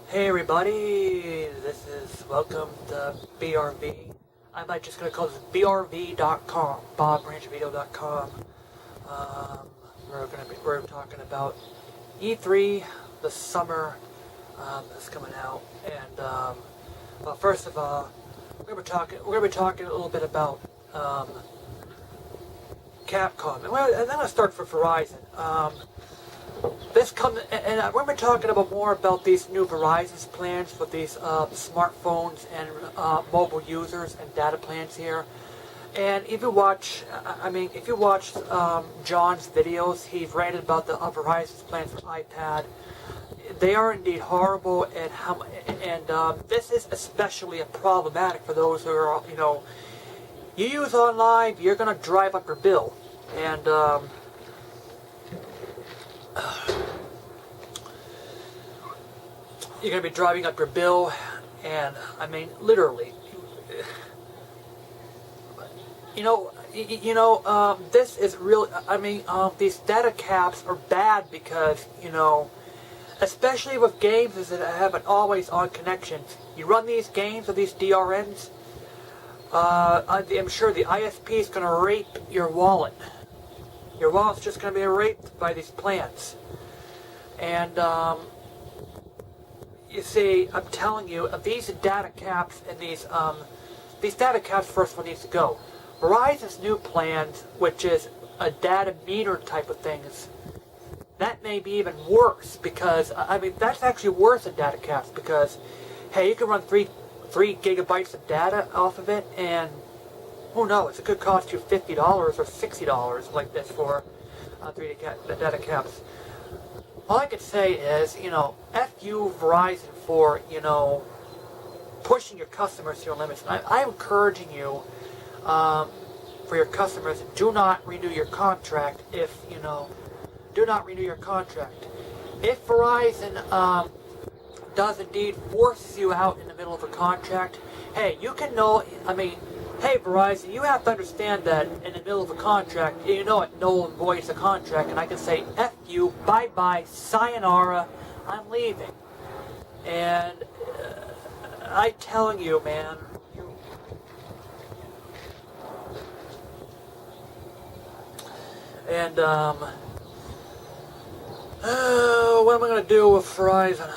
Hey everybody, this is welcome to BRV. I'm just going to call this BRVdotCOM, BRVdotCOM. We're talking about E3, the summer that's coming out, and well, first of all, we're going to be talking a little bit about Capcom, and then I'm going to start for Verizon. We're going to be talking about more about these new Verizon's plans for these smartphones and mobile users and data plans here. And if you watch, John's videos, he's ranted about the Verizon's plans for iPad. They are indeed horrible, and this is especially problematic for those who are, you use online, you're going to drive up your bill, and you're going to be driving up your bill, and literally, this is real. These data caps are bad because, especially with games that have an always-on connection. You run these games with these DRNs, I'm sure the ISP is going to rape your wallet. Your wallet's just going to be raped by these plans. And, you see, I'm telling you, these data caps and these data caps, first one needs to go. Verizon's new plans, which is a data meter type of things, that may be even worse because, that's actually worse than data caps because, hey, you can run 3 gigabytes of data off of it, and who knows, it could cost you $50 or $60 like this for 3 data caps. All I could say is, F you Verizon for, pushing your customers to your limits. And I'm encouraging you, for your customers, do not renew your contract if, do not renew your contract. If Verizon does indeed forces you out in the middle of a contract, hey, you can know, hey Verizon, you have to understand that in the middle of a contract, it null and voids the contract, and I can say, F you, bye-bye, sayonara, I'm leaving. And I'm telling you, man, and what am I going to do with Verizon?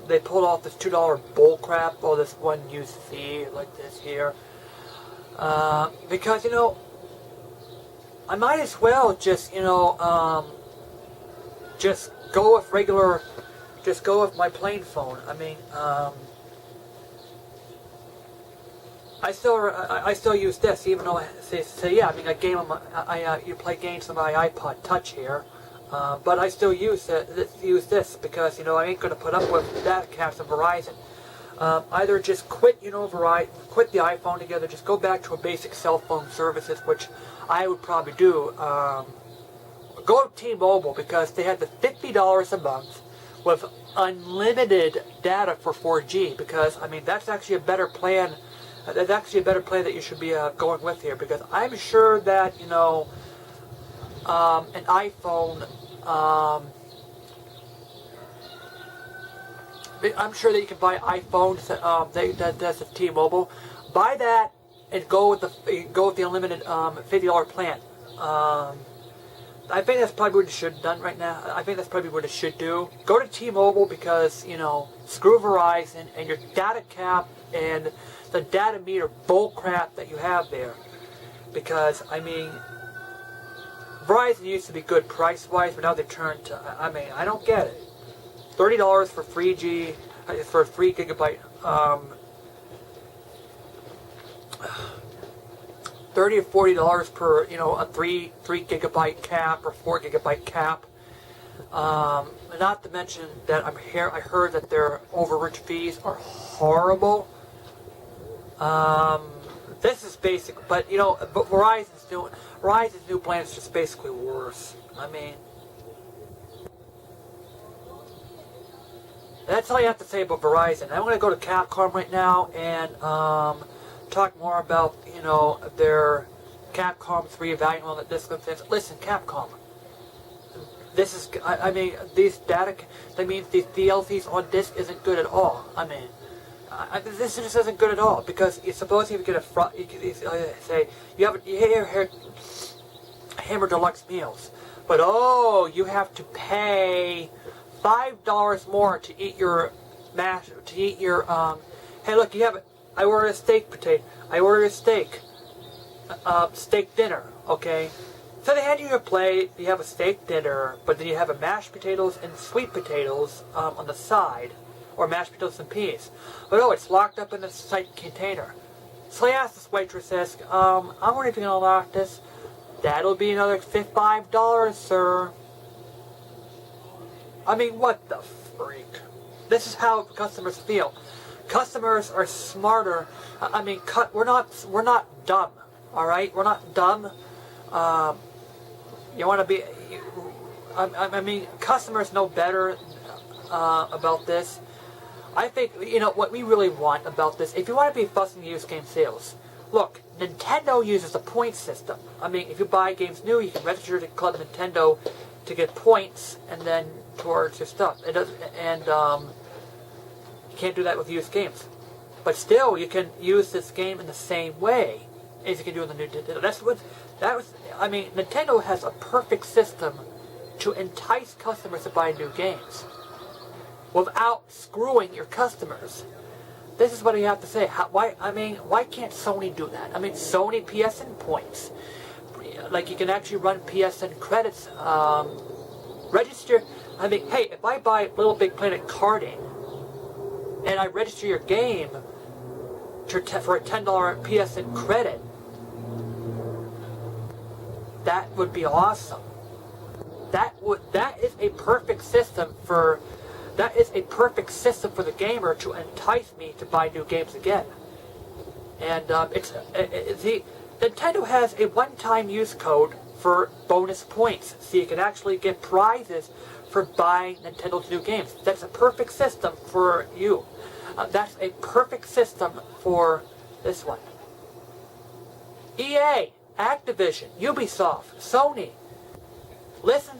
They pulled off this $2 bull crap, or this one use fee like this here. Because, I might as well just, just go with my plain phone. I still use this, even though you play games on my iPod Touch here. But I still use this because, I ain't going to put up with data caps on Verizon. Either just quit, quit the iPhone together, just go back to a basic cell phone services, which I would probably do. Go to T-Mobile because they have the $50 a month with unlimited data for 4G because, that's actually a better plan. That's actually a better plan that you should be going with here because I'm sure that, an iPhone, I'm sure that you can buy iPhones that's a T-Mobile. Buy that and go with the unlimited $50 plan. I think that's probably what it should have done right now. I think that's probably what it should do. Go to T-Mobile because, screw Verizon and your data cap and the data meter bullcrap that you have there. Because, Verizon used to be good price-wise, but now they've turned to, I don't get it. $30 for 3G, for 3 gigabyte, $30 or $40 per, a 3 gigabyte cap or 4 gigabyte cap. Not to mention that I heard that their overage fees are horrible. This is basic, but but Verizon's new plan is just basically worse. That's all you have to say about Verizon. I'm going to go to Capcom right now and talk more about their Capcom's reevaluating on the discipline. Listen, Capcom, this is, I mean, these data, that means these DLCs on disc isn't good at all. I mean, this just isn't good at all, because you suppose you get a front, you say, you have Hammer Deluxe meals, but oh, you have to pay $5 more to eat your hey look, you have, I ordered a steak potato, I ordered a steak dinner, okay? So they hand you your plate, you have a steak dinner, but then you have a mashed potatoes and sweet potatoes on the side, or mashed potatoes and peas. But oh, it's locked up in a tight container. So I asked this waitress, I'm wondering if you can unlock this. That'll be another $5, sir. I mean, what the freak? This is how customers feel. Customers are smarter. I mean, we're not dumb. All right, we're not dumb. You want to be. I mean, customers know better about this. I think, you know, what we really want about this, if you want to be fussing used game sales, look, Nintendo uses a point system. I mean, if you buy games new, you can register to Club Nintendo to get points, and then towards your stuff. It does, and you can't do that with used games. But still, you can use this game in the same way as you can do in the new Nintendo. I mean, Nintendo has a perfect system to entice customers to buy new games without screwing your customers. This is what I have to say. Why can't Sony do that? I mean, Sony PSN points. Like, you can actually run PSN credits. Register. I mean, hey, if I buy Little Big Planet karting, and I register your game for a $10 PSN credit, that would be awesome. That is a perfect system for the gamer to entice me to buy new games again. And Nintendo has a one-time use code for bonus points, so you can actually get prizes for buying Nintendo's new games. That's a perfect system for you. That's a perfect system for this one. EA, Activision, Ubisoft, Sony. Listen.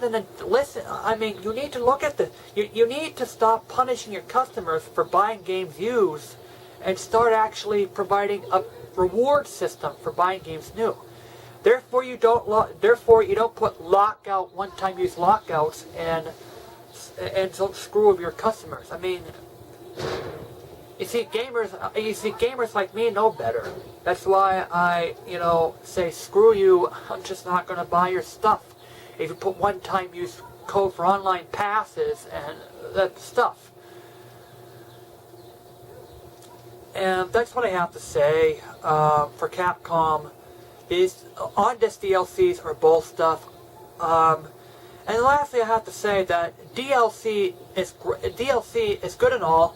I mean, you need to look at this. You need to stop punishing your customers for buying games used, and start actually providing a reward system for buying games new. Therefore, you don't put one-time use lockouts and don't screw with your customers. I mean, you see, gamers like me know better. That's why I, say screw you. I'm just not going to buy your stuff. If you put one-time use code for online passes and that stuff. And that's what I have to say for Capcom. These on-disc DLCs are bull stuff. And lastly, I have to say that DLC is good and all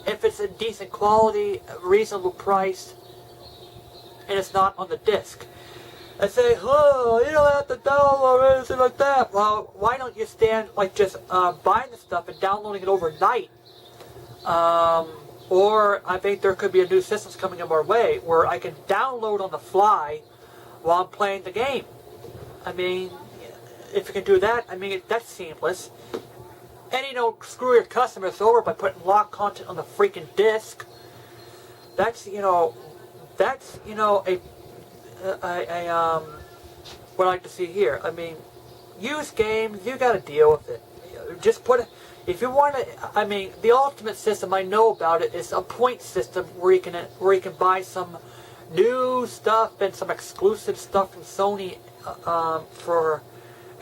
if it's a decent quality, reasonable price, and it's not on the disc. I say, oh, you don't have to download anything like that. Well, why don't you stand like just buying the stuff and downloading it overnight? Or I think there could be a new system coming in our way where I can download on the fly while I'm playing the game. I mean, if you can do that, I mean, that's seamless. And you don't screw your customers over by putting locked content on the freaking disc. That's what I like to see here. I mean, used games, you got to deal with it. Just put it. If you want to, I mean, the ultimate system I know about it is a point system where you can buy some new stuff and some exclusive stuff from Sony for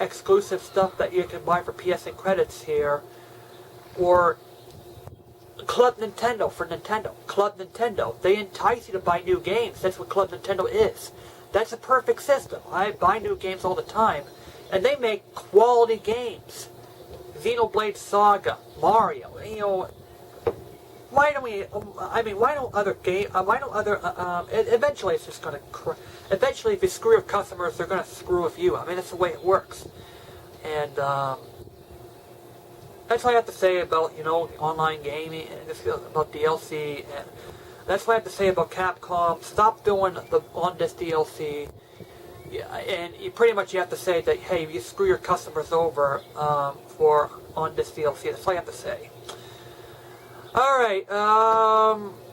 exclusive stuff that you can buy for PSN credits here, or Club Nintendo for Nintendo. Club Nintendo, they entice you to buy new games. That's what Club Nintendo is. That's a perfect system. I buy new games all the time, and they make quality games. Xenoblade Saga, Mario. Why don't other eventually it's just gonna. Eventually, if you screw with customers, they're gonna screw with you. I mean, that's the way it works. And that's what I have to say about online gaming and about DLC. And that's what I have to say about Capcom. Stop doing the on-disc DLC. and pretty much you have to say that, hey, you screw your customers over on this DLC. That's all you have to say. Alright,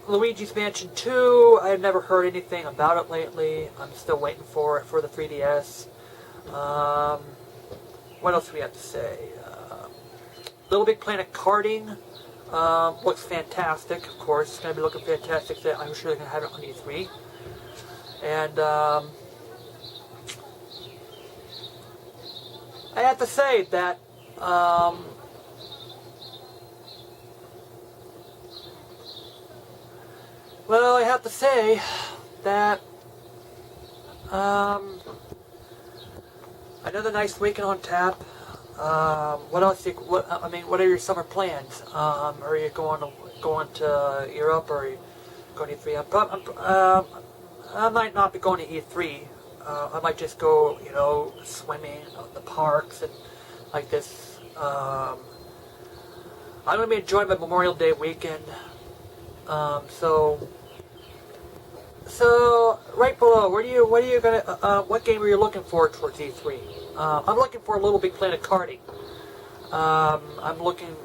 Luigi's Mansion 2, I've never heard anything about it lately. I'm still waiting for it for the 3DS. What else do we have to say? Little Big Planet Karting looks fantastic, of course. It's going to be looking fantastic. I'm sure they're going to have it on E3. And I have to say that well, I have to say that another nice weekend on tap. What else? What are your summer plans? Are you going to Europe, or are you going to E3? I might not be going to E3. I might just go, swimming in the parks and like this. I'm going to be enjoying my Memorial Day weekend. So right below, what game are you looking for towards E3? I'm looking for a Little Big Planet Karting. I'm looking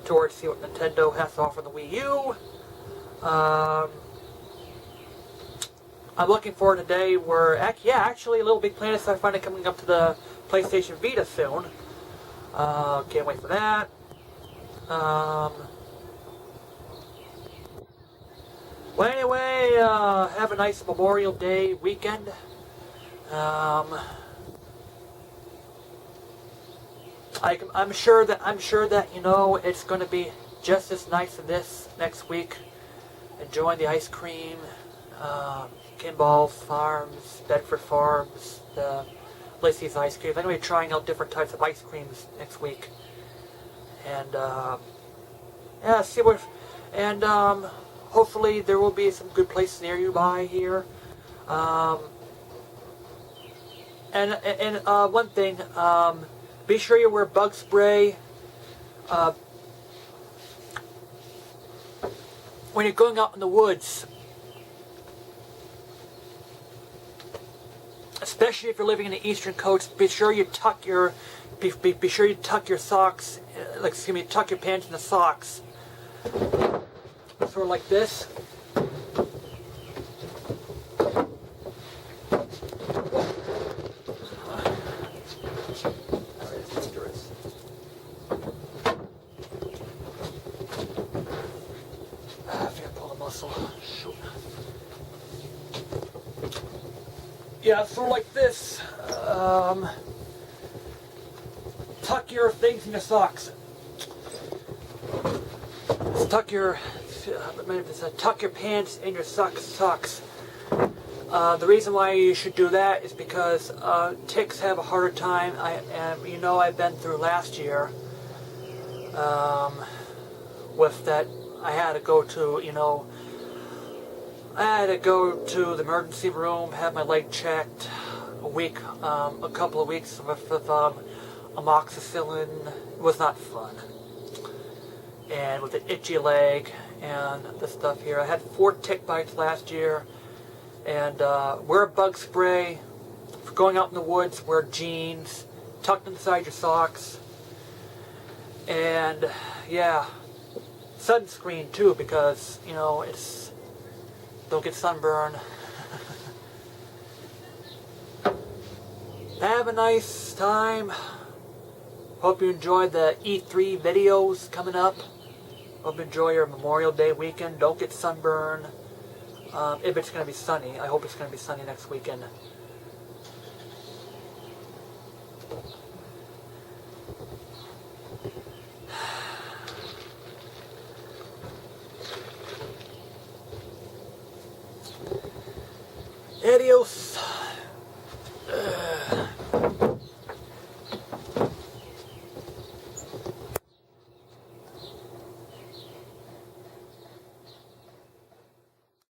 towards see what Nintendo has to offer on the Wii U. I'm looking forward to a day where, actually, Little Big Planet is finally coming up to the PlayStation Vita soon. Can't wait for that. Well, anyway, have a nice Memorial Day weekend. I'm sure that it's going to be just as nice as this next week. Enjoying the ice cream, Kimball's Farms, Bedford Farms, the Lacey's ice cream. I'm going to be trying out different types of ice creams next week, and see what. And hopefully there will be some good places near you by here. And one thing, be sure you wear bug spray when you're going out in the woods, especially if you're living in the eastern coast. Be sure you tuck your socks, tuck your pants in the socks, sort of like this. Yeah, sort of like this. Tuck your things in your socks. Tuck your pants in your socks. The reason why you should do that is because ticks have a harder time. I've been through last year with that. I had to go to the emergency room, have my leg checked, a couple of weeks with amoxicillin. It was not fun. And with an itchy leg and the stuff here. I had 4 tick bites last year. And wear bug spray. For going out in the woods, wear jeans, tucked inside your socks. And yeah, sunscreen too, because don't get sunburn. Have a nice time. Hope you enjoyed the E3 videos coming up. Hope you enjoy your Memorial Day weekend. Don't get sunburned. If it's going to be sunny. I hope it's going to be sunny next weekend. Adios.